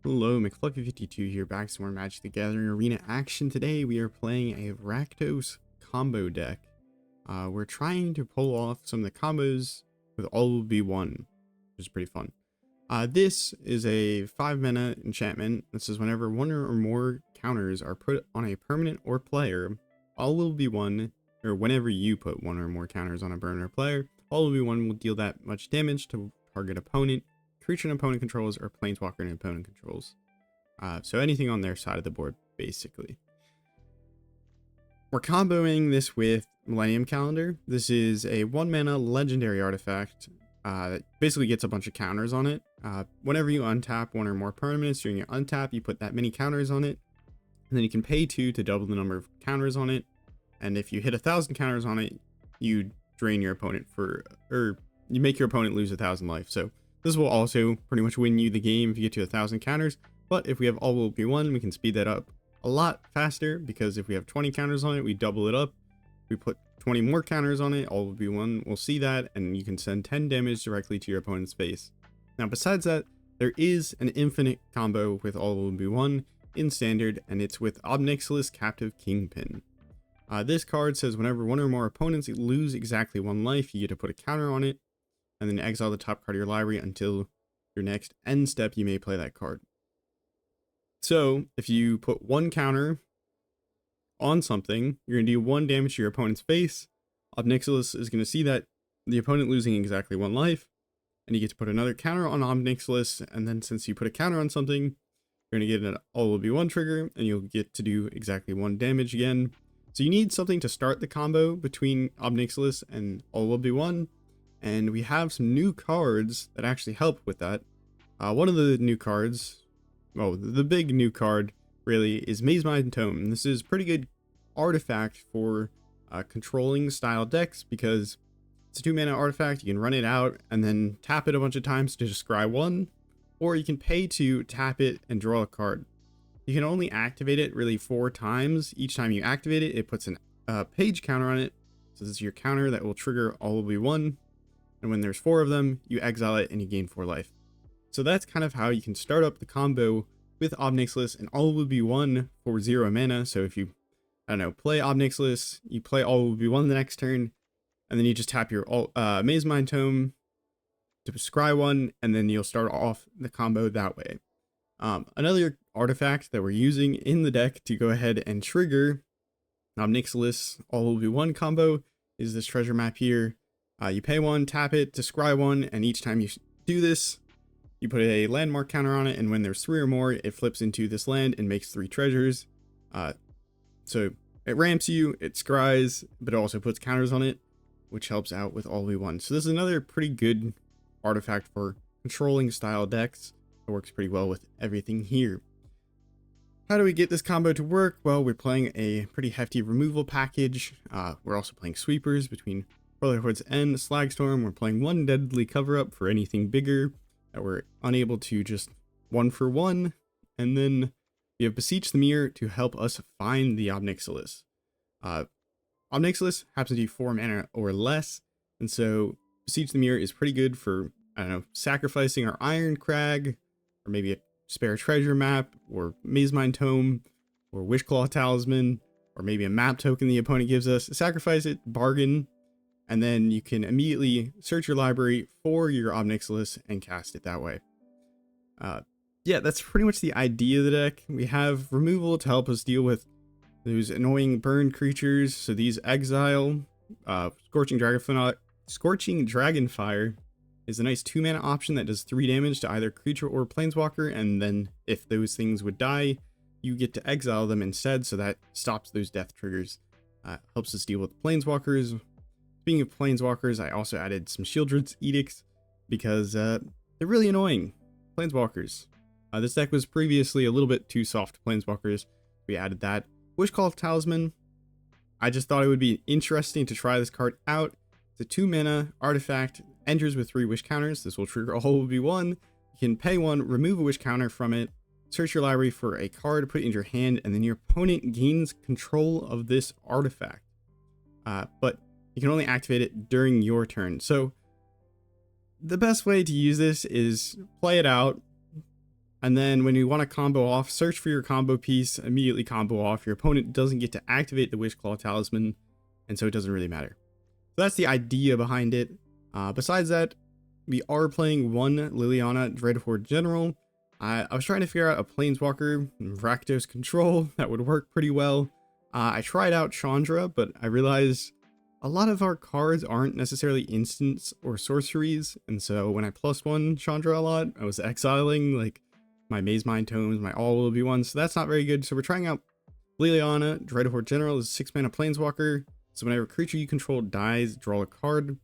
Hello, McFluffy52 here, back to more Magic the Gathering Arena action. Today we are playing a Rakdos combo deck. We're trying to pull off some of the combos with all will be one, which is pretty fun. This is a 5-mana enchantment. This is whenever one or more counters are put on a permanent or player, all will be one, or whenever you put one or more counters on a permanent or player, all will be one will deal that much damage to target opponent, creature an opponent controls, or planeswalker an opponent controls. So anything on their side of the board, basically. We're comboing this with Millennium Calendar. This is a 1-mana legendary artifact that basically gets a bunch of counters on it. Whenever you untap one or more permanents during your untap, you put that many counters on it, and then you can pay 2 to double the number of counters on it. And if you hit 1,000 counters on it, you drain your opponent or you make your opponent lose 1,000 life. So this will also pretty much win you the game if you get to 1,000 counters, but if we have all will be one, we can speed that up a lot faster, because if we have 20 counters on it, we double it up. We put 20 more counters on it, all will be one, we'll see that, and you can send 10 damage directly to your opponent's face. Now besides that, there is an infinite combo with all will be one in standard, and it's with Nixilis Captive Kingpin. This card says whenever one or more opponents lose exactly one life, you get to put a counter on it, and then exile the top card of your library until your next end step. You may play that card. So if you put one counter on something, you're going to do 1 damage to your opponent's face. Nixilis is going to see that the opponent losing exactly 1 life, and you get to put another counter on Nixilis, and then since you put a counter on something, you're going to get an all will be one trigger, and you'll get to do exactly 1 damage again. So you need something to start the combo between Nixilis and all will be one, and we have some new cards that actually help with that. One of the new cards, well, the big new card really, is Mazemind Tome. This is pretty good artifact for controlling style decks, because it's a 2-mana artifact. You can run it out and then tap it a bunch of times to just scry 1, or you can pay to tap it and draw a card. You can only activate it really 4 times. Each time you activate it, it puts a page counter on it. So this is your counter that will trigger all will be one. And when there's 4 of them, you exile it and you gain 4 life. So that's kind of how you can start up the combo with Nixilis, and all will be one for 0 mana. So if you, I don't know, play Nixilis, you play all will be one the next turn, and then you just tap your Mazemind Tome to scry 1, and then you'll start off the combo that way. Another artifact that we're using in the deck to go ahead and trigger Nixilis all will be one combo is this treasure map here. You pay 1, tap it to scry 1, and each time you do this, you put a landmark counter on it, and when there's 3 or more, it flips into this land and makes 3 treasures. So it ramps you, it scries, but it also puts counters on it, which helps out with all we want. So this is another pretty good artifact for controlling style decks. It works pretty well with everything here. How do we get this combo to work? Well, we're playing a pretty hefty removal package. We're also playing sweepers between Brotherhood's and Slagstorm. We're playing 1 deadly cover-up for anything bigger that we're unable to just 1-for-1. And then we have Beseech the Mirror to help us find the Nixilis. Nixilis happens to be 4 mana or less, and so Beseech the Mirror is pretty good for, I don't know, sacrificing our Irencrag, or maybe a spare treasure map, or Mazemind Tome, or Wishclaw Talisman, or maybe a map token the opponent gives us. Sacrifice it, bargain, and then you can immediately search your library for your Nixilis and cast it that way. Yeah, that's pretty much the idea of the deck. We have removal to help us deal with those annoying burn creatures. So these exile, Scorching Dragonfire is a nice 2-mana option that does 3 damage to either creature or planeswalker, and then if those things would die, you get to exile them instead, so that stops those death triggers. Helps us deal with planeswalkers. Speaking of planeswalkers, I also added some Sheoldred's Edicts, because they're really annoying. Planeswalkers. This deck was previously a little bit too soft to planeswalkers. We added that. Wishclaw Talisman. I just thought it would be interesting to try this card out. It's a 2-mana artifact, enters with 3 wish counters. This will trigger all will be one. You can pay 1, remove a wish counter from it, search your library for a card, put it in your hand, and then your opponent gains control of this artifact. But you can only activate it during your turn. So the best way to use this is play it out, And then when you want to combo off, search for your combo piece, immediately combo off. Your opponent doesn't get to activate the Wishclaw Talisman, and so it doesn't really matter. So that's the idea behind it. Besides that, we are playing one Liliana Dreadhorde General. I was trying to figure out a Planeswalker Rakdos control that would work pretty well. I tried out Chandra, but I realized a lot of our cards aren't necessarily instants or sorceries, and so when I +1 Chandra a lot, I was exiling like my Mazemind Tomes, my all will be ones, so that's not very good. So we're trying out Liliana Dreadhorde General. Is a 6-mana Planeswalker, so whenever a creature you control dies, draw a card.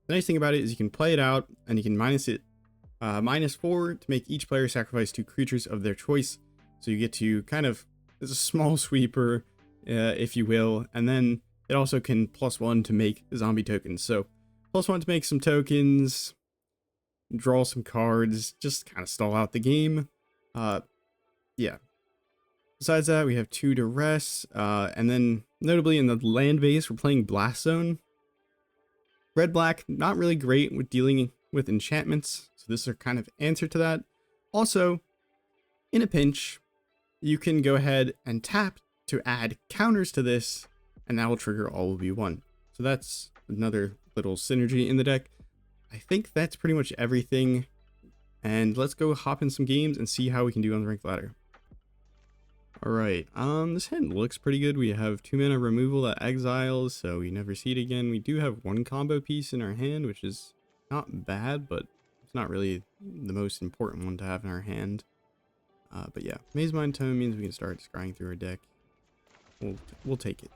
The nice thing about it is you can play it out, and you can -4 to make each player sacrifice 2 creatures of their choice. So you get to kind of, it's a small sweeper, if you will, and then it also can +1 to make zombie tokens. So +1 to make some tokens, draw some cards, just kind of stall out the game. Yeah. Besides that, we have 2 Duress, and then notably in the land base, we're playing Blast Zone. Red-black, not really great with dealing with enchantments, so this is our kind of answer to that. Also, in a pinch, you can go ahead and tap to add counters to this, and that will trigger all will be one. So that's another little synergy in the deck. I think that's pretty much everything, and let's go hop in some games and see how we can do on the ranked ladder. Alright, this hand looks pretty good. We have 2 mana removal that exiles, so we never see it again. We do have 1 combo piece in our hand, which is not bad, but it's not really the most important one to have in our hand. But yeah, Mazemind Tome means we can start scrying through our deck. We'll take it.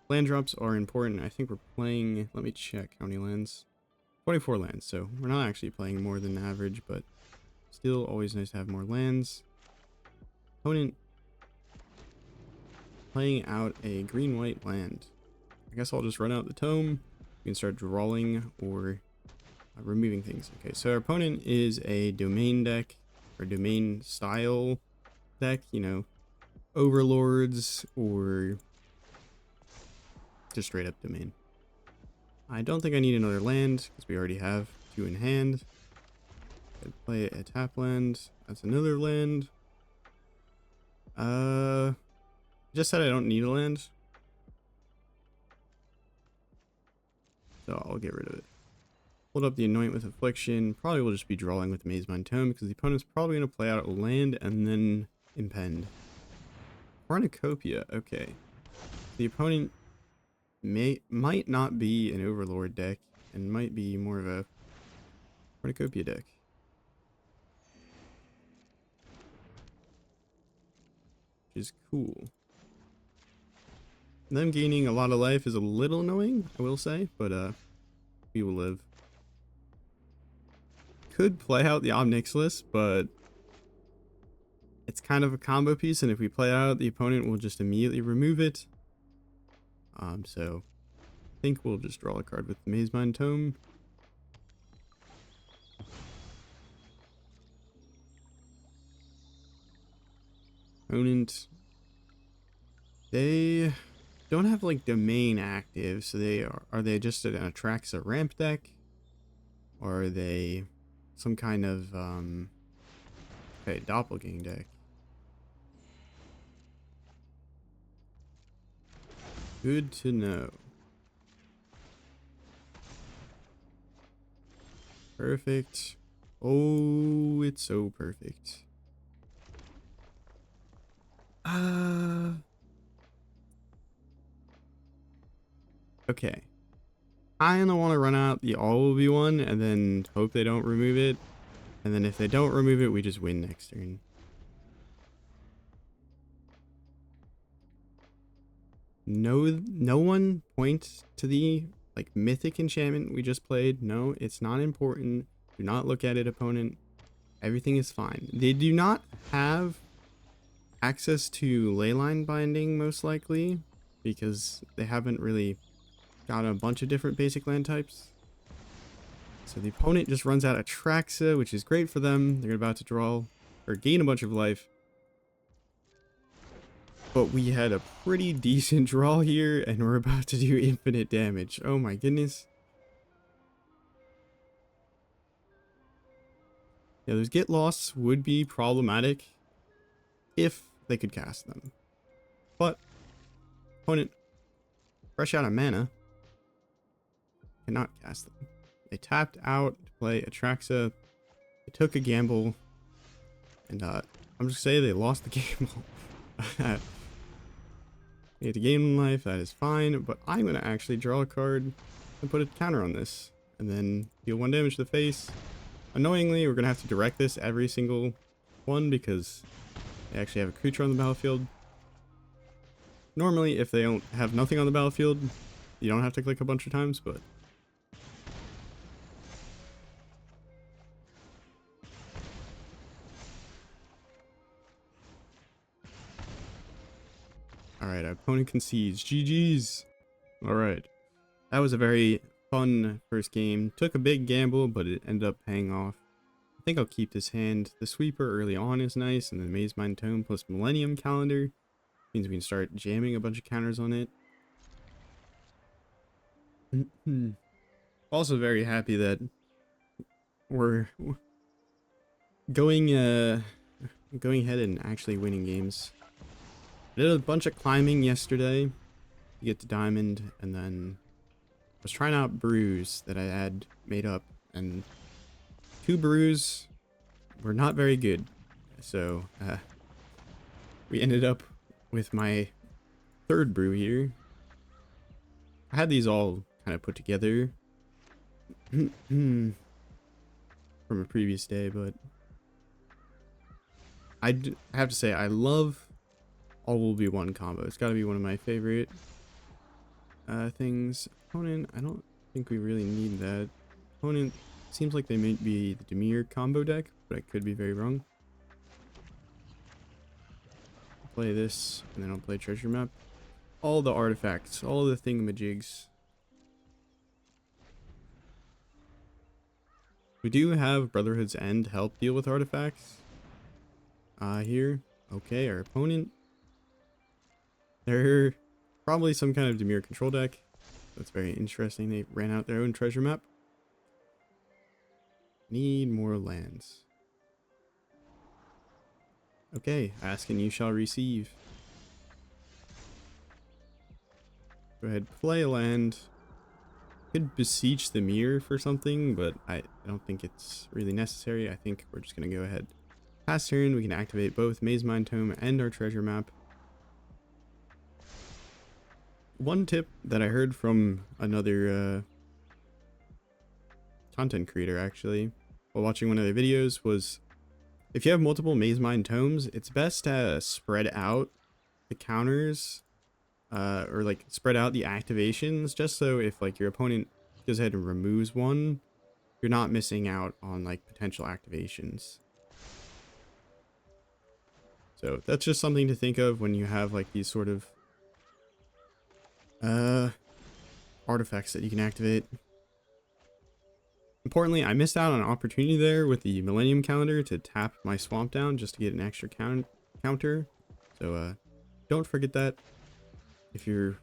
Land drops are important. I think we're playing, let me check how many lands. 24 lands, so we're not actually playing more than average, but still always nice to have more lands. Opponent playing out a green-white land. I guess I'll just run out the tome. We can start drawing or removing things. Okay, so our opponent is a domain deck, or domain style deck, you know, overlords or just straight up domain. I don't think I need another land because we already have 2 in hand. I'd play a tap land. That's another land. Just said I don't need a land, so I'll get rid of it. Hold up the Anoint with Affliction. Probably will just be drawing with Mazemind Tome because the opponent's probably going to play out a land and then impend. Cornucopia, okay. The opponent might not be an Overlord deck and might be more of a Cornucopia deck. Which is cool. Them gaining a lot of life is a little annoying, I will say, but we will live. Could play out the Nixilis, but it's kind of a combo piece, and if we play out, the opponent will just immediately remove it. So I think we'll just draw a card with the Mazemind Tome. Opponent, they don't have like domain active, so are they just an Atraxa ramp deck, or are they some kind of okay, doppelgang deck? Good to know. Perfect. Oh, it's so perfect. Okay. I don't want to run out the all will be one and then hope they don't remove it. And then if they don't remove it, we just win next turn. No one points to the like mythic enchantment we just played. No, it's not important. Do not look at it, opponent. Everything is fine. They do not have access to Leyline Binding, most likely, because they haven't really got a bunch of different basic land types. So the opponent just runs out Atraxa, which is great for them. They're about to draw or gain a bunch of life. But we had a pretty decent draw here, and we're about to do infinite damage. Oh my goodness. Yeah, those get losts would be problematic if they could cast them. But opponent, fresh out of mana, cannot cast them. They tapped out to play Atraxa. They took a gamble, and I'm just saying they lost the gamble. They had to gain life, that is fine, but I'm going to actually draw a card and put a counter on this, and then deal 1 damage to the face. Annoyingly, we're going to have to direct this every single one because they actually have a creature on the battlefield. Normally, if they don't have nothing on the battlefield, you don't have to click a bunch of times, but alright, our opponent concedes. GG's. Alright. That was a very fun first game. Took a big gamble, but it ended up paying off. I think I'll keep this hand. The sweeper early on is nice, and the Mazemind Tome plus Millennium Calendar means we can start jamming a bunch of counters on it. Also very happy that we're going ahead and actually winning games. I did a bunch of climbing yesterday to get to Diamond, and then I was trying out brews that I had made up, and 2 brews were not very good. So we ended up with my 3rd brew here. I had these all kind of put together from a previous day, but I have to say I love all will be one combo. It's got to be one of my favorite things. Opponent, I don't think we really need that. Opponent seems like they might be the Dimir combo deck, but I could be very wrong. I'll play this, and then I'll play treasure map. All the artifacts, all the thingamajigs. We do have Brotherhood's End help deal with artifacts. Here. Okay, our opponent. They're probably some kind of Dimir control deck. That's very interesting. They ran out their own treasure map. Need more lands. Okay, ask and you shall receive. Go ahead, play a land. Could Beseech the Mirror for something, but I don't think it's really necessary. I think we're just going to go ahead. Pass turn, we can activate both Mazemind Tome and our treasure map. One tip that I heard from another content creator actually while watching one of their videos was if you have multiple Mazemind Tomes, it's best to spread out the counters or like spread out the activations, just so if like your opponent goes ahead and removes one, you're not missing out on like potential activations. So that's just something to think of when you have like these sort of artifacts that you can activate. Importantly, I missed out on an opportunity there with the Millennium Calendar to tap my swamp down just to get an extra counter. So don't forget that if you're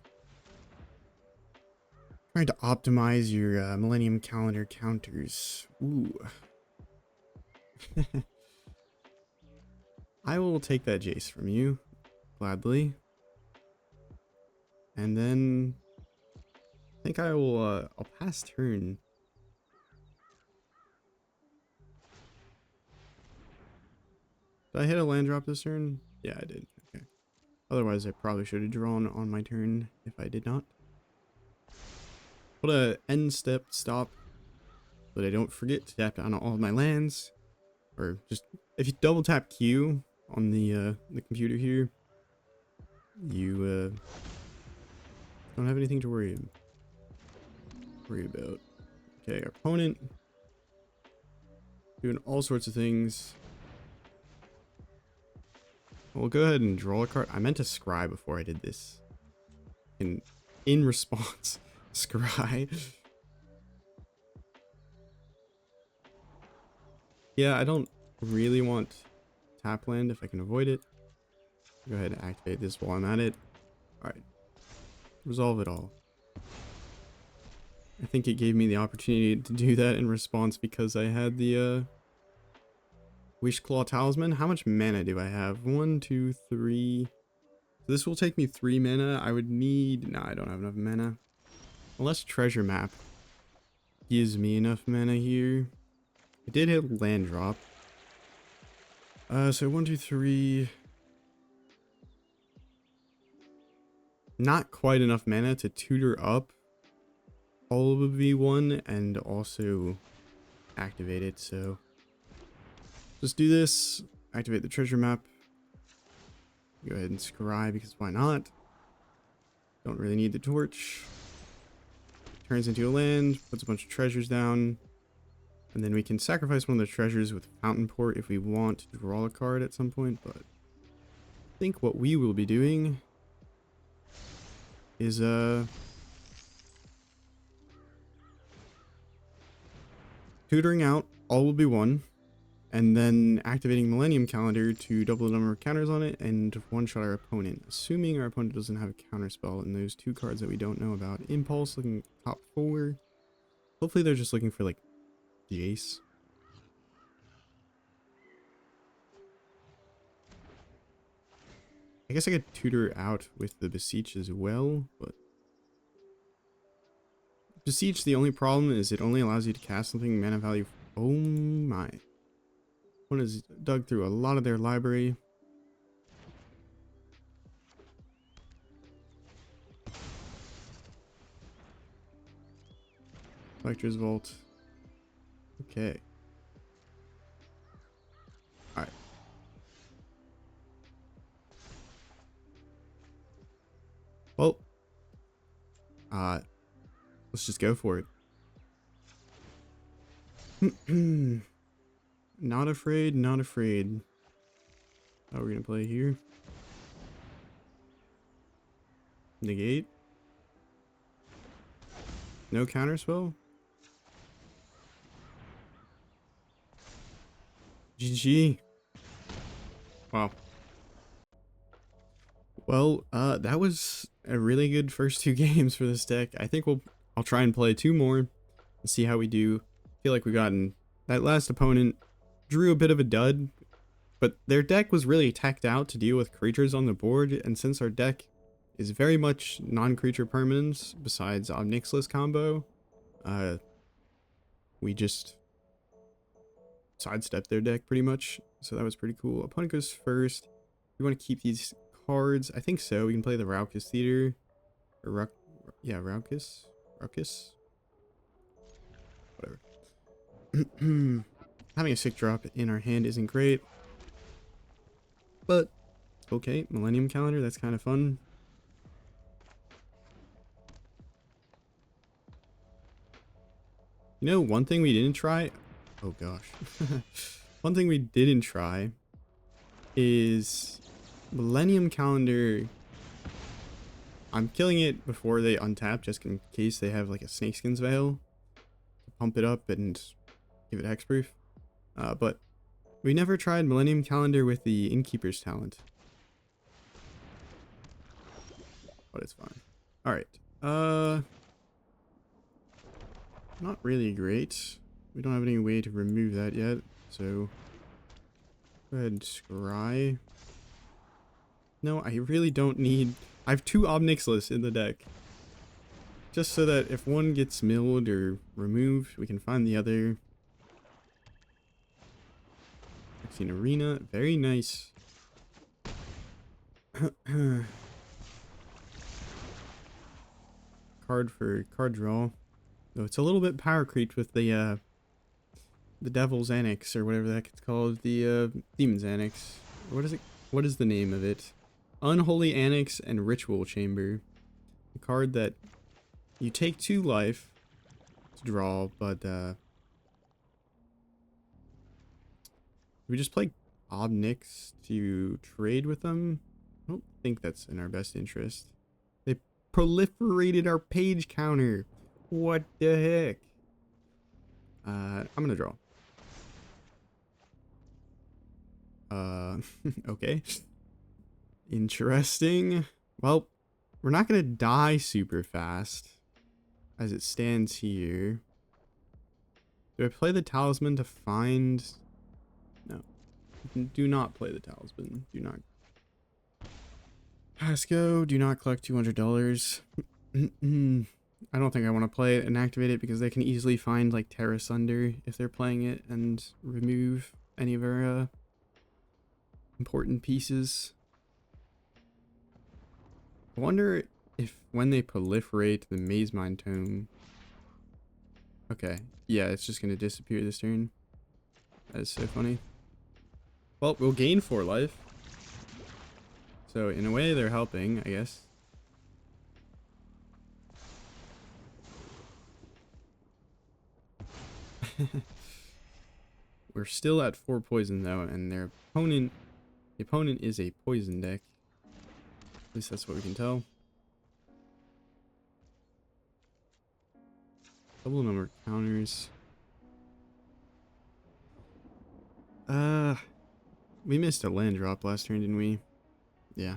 trying to optimize your Millennium Calendar counters. Ooh. I will take that Jace from you gladly. And then I think I will I'll pass turn. Did I hit a land drop this turn? Yeah, I did. Okay. Otherwise, I probably should have drawn on my turn if I did not. Put a end step stop so that I don't forget to tap down all of my lands. Or just if you double tap Q on the computer here, you don't have anything to worry about. Okay, our opponent doing all sorts of things. We'll go ahead and draw a card. I meant to scry before I did this. In response, scry. Yeah, I don't really want tap land if I can avoid it. Go ahead and activate this while I'm at it. Alright. Resolve it all. I think it gave me the opportunity to do that in response because I had the Wishclaw Talisman. How much mana do I have? 1, 2, 3. So this will take me 3 mana. I would need... No, I don't have enough mana. Unless Treasure Map gives me enough mana here. I did hit land drop. So 1, 2, 3. Not quite enough mana to tutor up all of V1 and also activate it, so just do this. Activate the treasure map. Go ahead and scry because why not? Don't really need the torch. Turns into a land, puts a bunch of treasures down, and then we can sacrifice one of the treasures with Fountain Port if we want to draw a card at some point, but I think what we will be doing is tutoring out all will be one, and then activating Millennium Calendar to double the number of counters on it and one-shot our opponent, assuming our opponent doesn't have a counter spell. And those 2 cards that we don't know about. Impulse looking top 4. Hopefully they're just looking for like Jace. I guess I could tutor out with the Beseech as well, but Beseech, the only problem is it only allows you to cast something mana value. Oh my. One has dug through a lot of their library. Collector's Vault. Okay. Alright. Well. Let's just go for it. Not afraid, not afraid. How are we gonna play here? Negate. No counterspell. GG. Wow. Well, that was a really good first 2 games for this deck. I think I'll try and play 2 more and see how we do. I feel like we've gotten that last opponent drew a bit of a dud, but their deck was really teched out to deal with creatures on the board, and since our deck is very much non-creature permanents besides Nixilis combo, we just sidestepped their deck pretty much, so that was pretty cool. Opponent goes first. We want to keep these cards. I think so. We can play the Raucous Theater. Or Raucous? Whatever. Having a sick drop in our hand isn't great, but okay. Millennium Calendar, that's kind of fun. You know, one thing we didn't try... Oh gosh. One thing we didn't try is Millennium Calendar. I'm killing it before they untap just in case they have like a Snakeskin's Veil to pump it up and give it hexproof. But we never tried Millennium Calendar with the Innkeeper's Talent. But it's fine. Alright. Not really great. We don't have any way to remove that yet, so go ahead and scry. No, I really don't need... I have 2 Nixilis in the deck. Just so that if one gets milled or removed, we can find the other. Vaccine Arena, very nice. Card for card draw. Though it's a little bit power creeped with the Devil's Annex, or whatever the heck it's called. The Demon's Annex. What is it? What is the name of it? Unholy Annex and Ritual Chamber. A card that you take 2 life to draw, but we just play Obnix to trade with them. I don't think that's in our best interest. They proliferated our page counter. What the heck? I'm gonna draw. Okay. Interesting. Well, we're not gonna die super fast as it stands here. Do I play the talisman to find... No. Do not play the talisman. Do not. Pass go. Do not collect $200. I don't think I want to play it and activate it because they can easily find like Terra Sunder if they're playing it and remove any of our important pieces. I wonder if when they proliferate the Mazemind Tome. Okay, yeah, it's just gonna disappear this turn. That is so funny. Well, we'll gain 4 life. So in a way, they're helping, I guess. We're still at 4 poison though, and the opponent is a poison deck. At least that's what we can tell. Double number of counters. We missed a land drop last turn, didn't we? Yeah.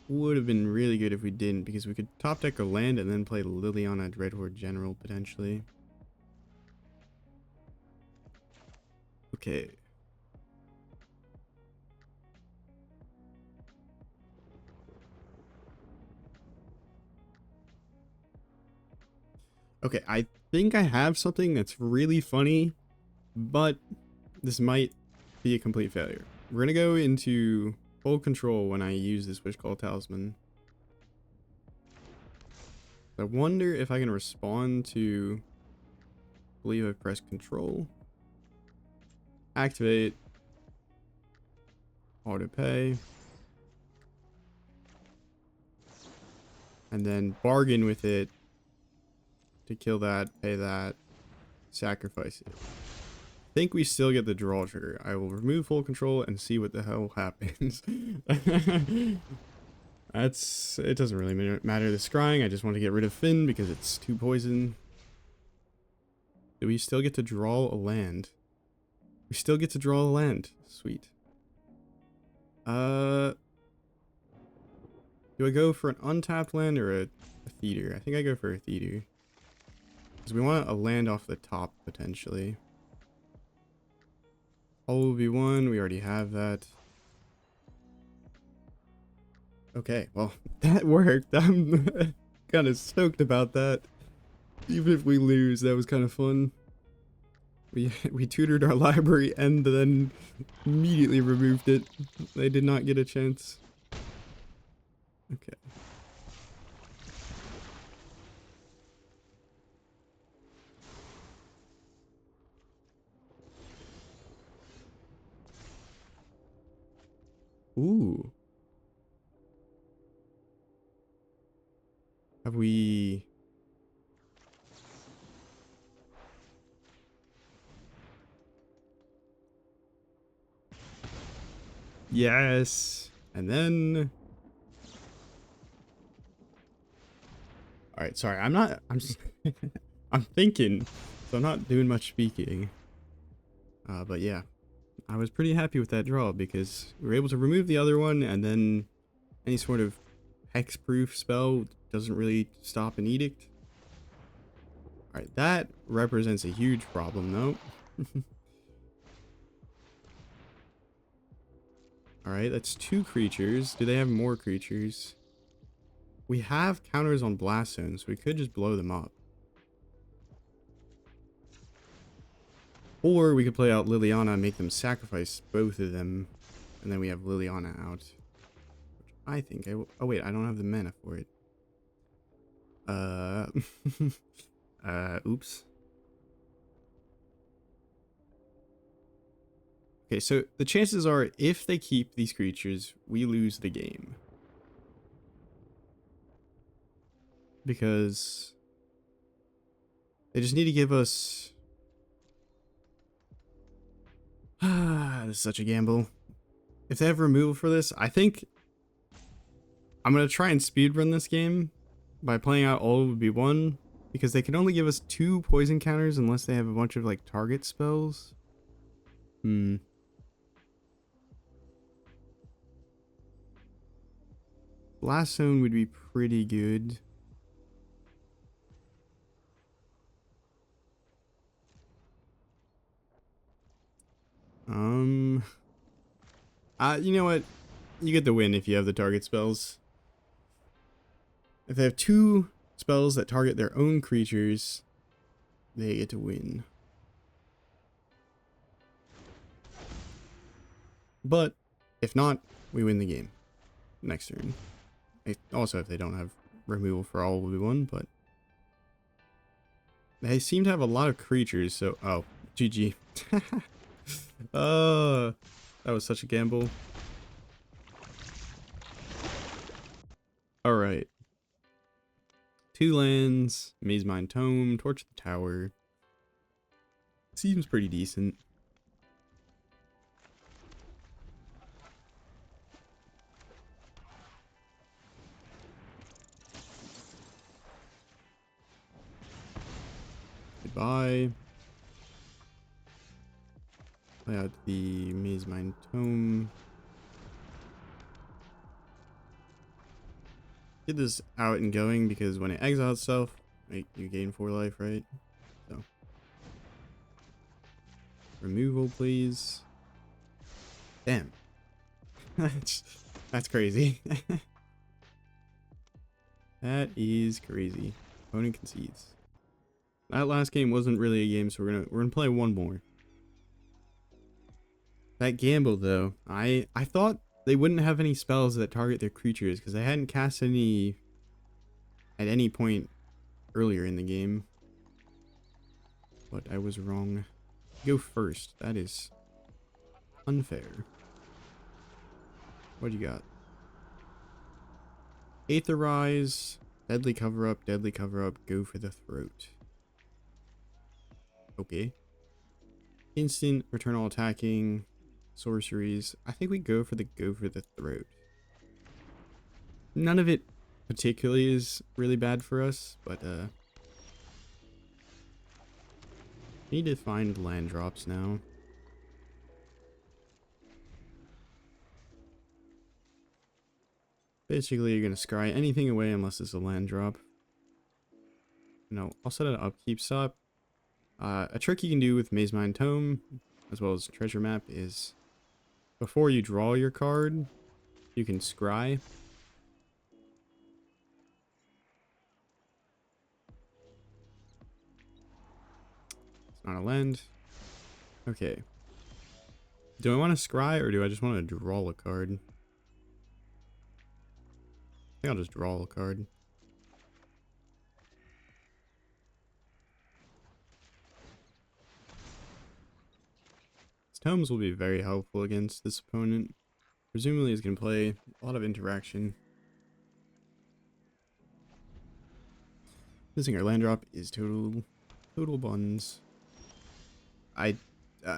Would have been really good if we didn't, because we could top deck a land and then play Liliana Dreadhorde General potentially. Okay. Okay, I think I have something that's really funny, but this might be a complete failure. We're gonna go into full control when I use this Wishclaw Talisman. I wonder if I can respond to, I believe I pressed control. Activate. Auto pay. And then bargain with it to kill that, pay that, sacrifice it. I think we still get the draw trigger. I will remove full control and see what the hell happens. It doesn't really matter the scrying. I just want to get rid of Finn because it's 2 poison. Do we still get to draw a land? We still get to draw a land. Sweet. Do I go for an untapped land or a theater? I think I go for a theater. Because we want a land off the top, potentially. All will be one. We already have that. Okay, well, that worked. I'm kind of stoked about that. Even if we lose, that was kind of fun. We tutored our library and then immediately removed it. They did not get a chance. Okay. Ooh. Have we... Yes. And then... Alright, sorry. I'm I'm thinking, so I'm not doing much speaking. But yeah. I was pretty happy with that draw because we were able to remove the other one, and then any sort of hexproof spell doesn't really stop an edict. Alright, that represents a huge problem though. Alright, that's 2 creatures. Do they have more creatures? We have counters on Blast Zone, so we could just blow them up. Or we could play out Liliana and make them sacrifice both of them. And then we have Liliana out. Which I think I will... Oh wait, I don't have the mana for it. Oops. Okay, so the chances are if they keep these creatures, we lose the game. Because they just need to give us... this is such a gamble. If they have removal for this, I think I'm going to try and speedrun this game by playing out all would be one, because they can only give us 2 poison counters unless they have a bunch of like target spells. Blast Zone would be pretty good. You know what? You get the win if you have the target spells. If they have 2 spells that target their own creatures, they get to win. But if not, we win the game next turn. Also, if they don't have removal for all, will be one, but they seem to have a lot of creatures, so GG. That was such a gamble. Alright. 2 lands, Mazemind Tome, Torch the Tower. Seems pretty decent. Goodbye. Play out the Mazemind Tome. Get this out and going because when it exiles itself, you gain 4 life, right? So removal, please. Damn. That's crazy. That is crazy. Opponent concedes. That last game wasn't really a game, so we're gonna play one more. That gamble though, I thought they wouldn't have any spells that target their creatures because they hadn't cast any at any point earlier in the game. But I was wrong. Go first. That is unfair. What do you got? Aetherize, deadly cover up, go for the throat. Okay. Instant, return all attacking, sorceries. I think we go for the throat. None of it particularly is really bad for us, but need to find land drops now. Basically, you're gonna scry anything away unless it's a land drop. No, I'll set an upkeep stop. A trick you can do with Mazemind Tome, as well as Treasure Map, is before you draw your card, you can scry. It's not a land. Okay. Do I want to scry or do I just want to draw a card? I think I'll just draw a card. Tomes will be very helpful against this opponent. Presumably he's going to play a lot of interaction. Missing our land drop is total buns.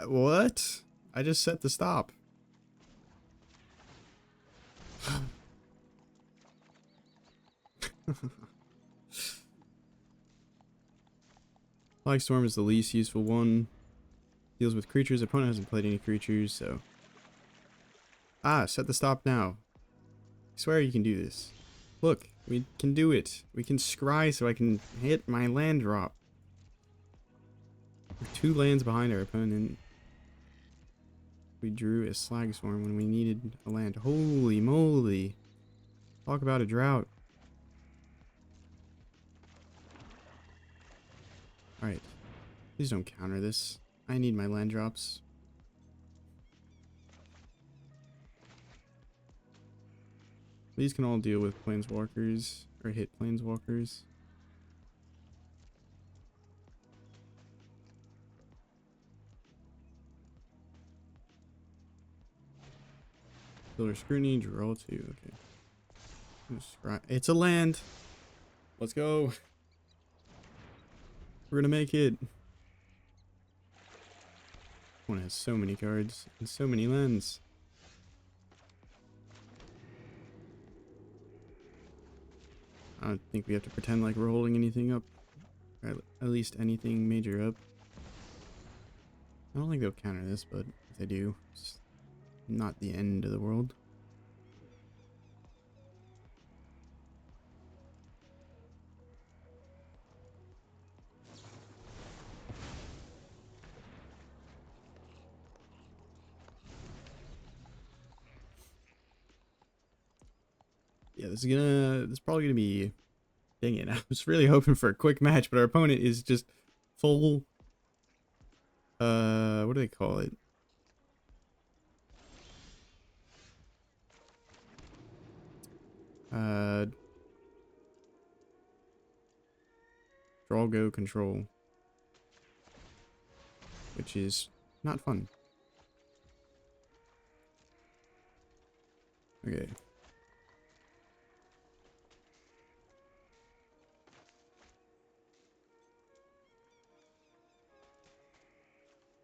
What? I just set the stop. Slagstorm is the least useful one. Deals with creatures. Opponent hasn't played any creatures, so... set the stop now. I swear you can do this. Look, we can do it. We can scry so I can hit my land drop. We're 2 lands behind our opponent. We drew a Slagstorm when we needed a land. Holy moly. Talk about a drought. Alright. Please don't counter this. I need my land drops. These can all deal with planeswalkers, or hit planeswalkers. Pillar Scrutiny, draw 2, okay. It's a land! Let's go! We're gonna make it! One has so many cards, and so many lands. I don't think we have to pretend like we're holding anything up. Or at least anything major up. I don't think they'll counter this, but if they do, it's not the end of the world. Yeah, this is probably gonna be, dang it, I was really hoping for a quick match, but our opponent is just full, what do they call it? Draw go control, which is not fun. Okay.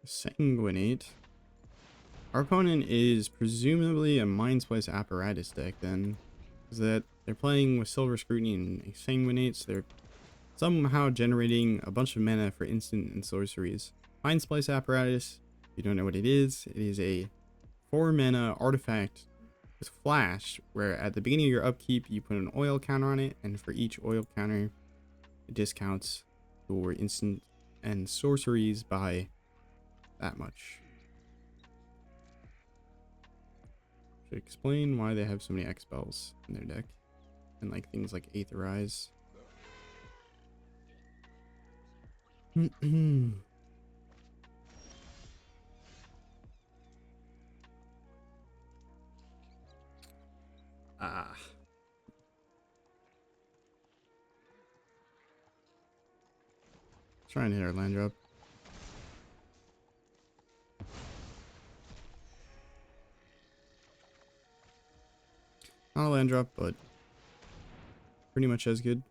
Sanguinate. Our opponent is presumably a Mindsplice apparatus deck then. Is that they're playing with Silver Scrutiny and Sanguinate, so they're somehow generating a bunch of mana for instant and sorceries. Mindsplice apparatus, if you don't know what it is a 4 mana artifact with flash, where at the beginning of your upkeep you put an oil counter on it, and for each oil counter it discounts your instant and sorceries by that much. Should explain why they have so many X spells in their deck, and like things like Aetherize. Ah. Trying to hit our land drop. Not a land drop, but pretty much as good.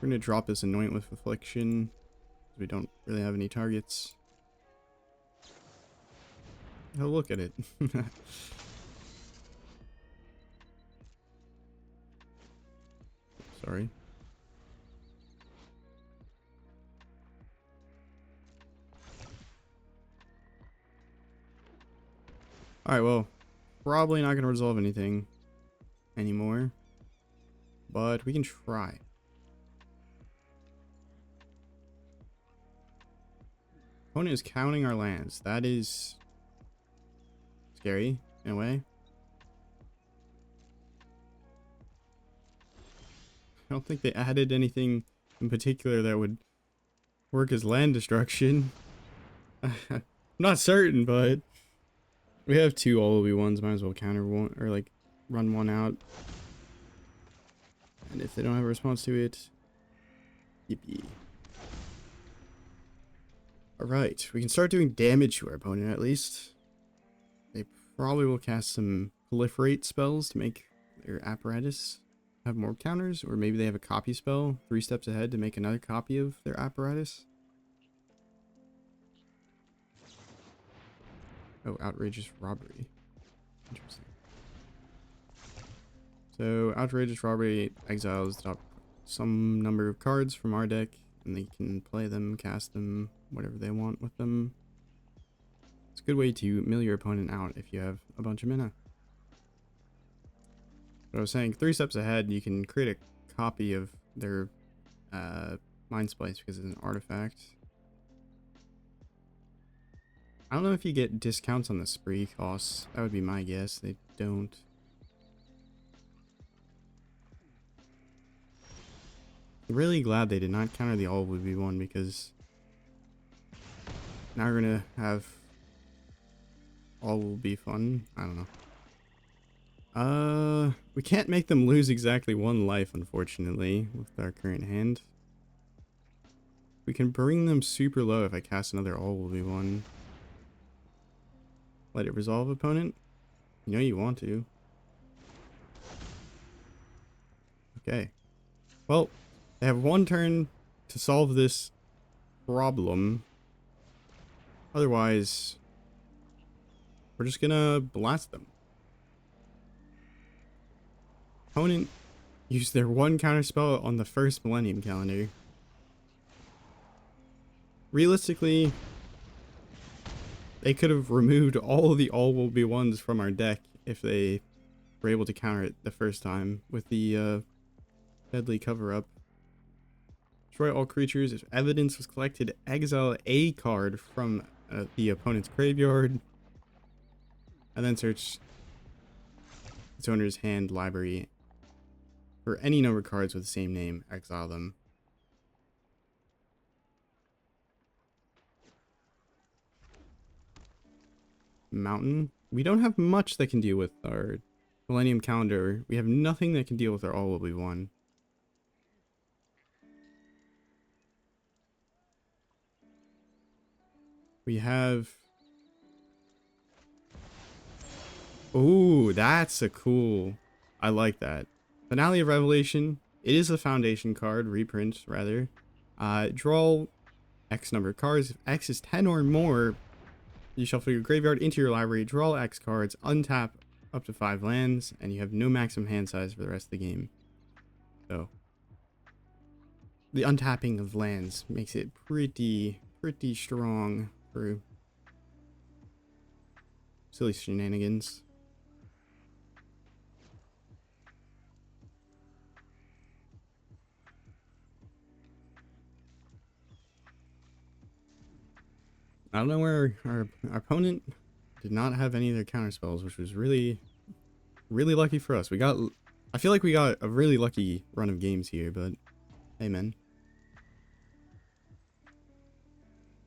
We're going to drop this Anoint with Affliction, because we don't really have any targets. Oh, look at it. Sorry. Alright, well, probably not going to resolve anything anymore, but we can try. Opponent is counting our lands. That is scary, in a way. I don't think they added anything in particular that would work as land destruction. I'm not certain, but we have 2 all-will-be-ones. Might as well counter one, or like run one out. And if they don't have a response to it, yippee. Alright, we can start doing damage to our opponent at least. They probably will cast some proliferate spells to make their apparatus have more counters, or maybe they have a copy spell 3 steps ahead to make another copy of their apparatus. Oh, outrageous robbery. Interesting. So, outrageous robbery exiles drop some number of cards from our deck, and they can play them, cast them, whatever they want with them. It's a good way to mill your opponent out if you have a bunch of mana. But I was saying, 3 steps ahead, you can create a copy of their Mindsplice because it's an artifact. I don't know if you get discounts on the spree costs. That would be my guess. They don't. I'm really glad they did not counter the all-will-be one, because now we're gonna have all will be fun. I don't know. We can't make them lose exactly 1 life, unfortunately, with our current hand. We can bring them super low if I cast another all will be one. Let it resolve, opponent. You know you want to. Okay. Well, they have 1 turn to solve this problem. Otherwise, we're just gonna blast them. Opponent used their 1 counterspell on the first Millennium Calendar. Realistically, they could have removed all of the all-will-be-ones from our deck if they were able to counter it the first time with the deadly cover-up. Destroy all creatures. If evidence was collected, exile a card from the opponent's graveyard, and then search its owner's hand library for any number of cards with the same name, exile them. Mountain. We don't have much that can deal with our Millennium Calendar. We have nothing that can deal with our all will be one. We have... Ooh, that's a cool... I like that. Finale of Revelation. It is a foundation card, reprint rather. Draw X number of cards. If X is 10 or more, you shuffle your graveyard into your library, draw X cards, untap up to 5 lands, and you have no maximum hand size for the rest of the game. So, the untapping of lands makes it pretty strong for silly shenanigans. I don't know where our opponent did not have any of their counter spells, which was really lucky for us. I feel like we got a really lucky run of games here, but hey man.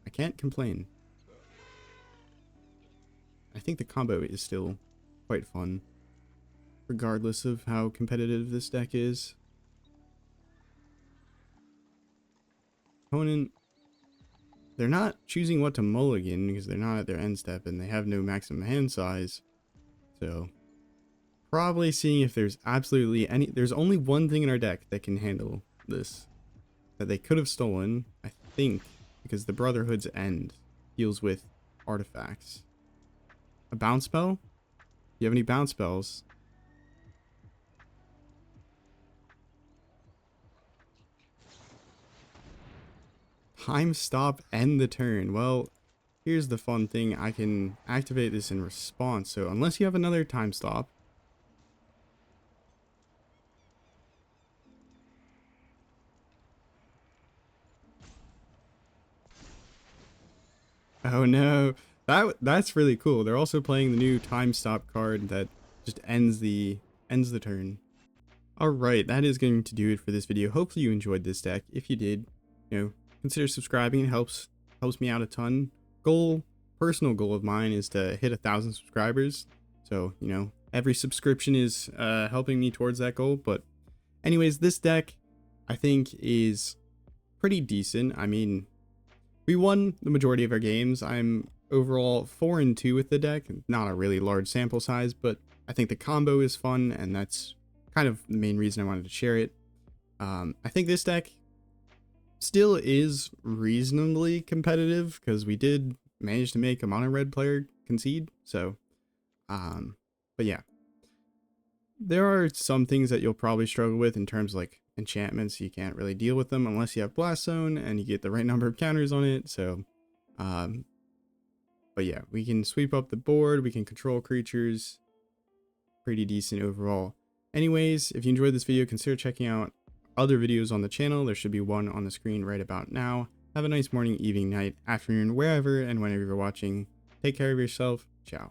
I can't complain. I think the combo is still quite fun, regardless of how competitive this deck is. Opponent, they're not choosing what to mulligan because they're not at their end step and they have no maximum hand size. So, probably seeing if there's absolutely any... There's only one thing in our deck that can handle this. That they could have stolen, I think, because the Brotherhood's end deals with artifacts. A bounce spell? Do you have any bounce spells? Time stop, end the turn. Well, here's the fun thing. I can activate this in response. So unless you have another time stop. Oh no. That's really cool. They're also playing the new time stop card that just ends the turn. Alright, that is going to do it for this video. Hopefully you enjoyed this deck. If you did, consider subscribing. It helps me out a ton. Personal goal of mine is to hit 1,000 subscribers. So, every subscription is helping me towards that goal. But anyways, this deck I think is pretty decent. I mean, we won the majority of our games. I'm overall 4-2 with the deck. Not a really large sample size, but I think the combo is fun, and that's kind of the main reason I wanted to share it. I think this deck still is reasonably competitive because we did manage to make a mono red player concede. So, but yeah, there are some things that you'll probably struggle with in terms of like enchantments. You can't really deal with them unless you have Blast Zone and you get the right number of counters on it. So, but yeah, we can sweep up the board. We can control creatures. Pretty decent overall. Anyways, if you enjoyed this video, consider checking out other videos on the channel. There should be one on the screen right about now. Have a nice morning, evening, night, afternoon, wherever and whenever you're watching. Take care of yourself. Ciao.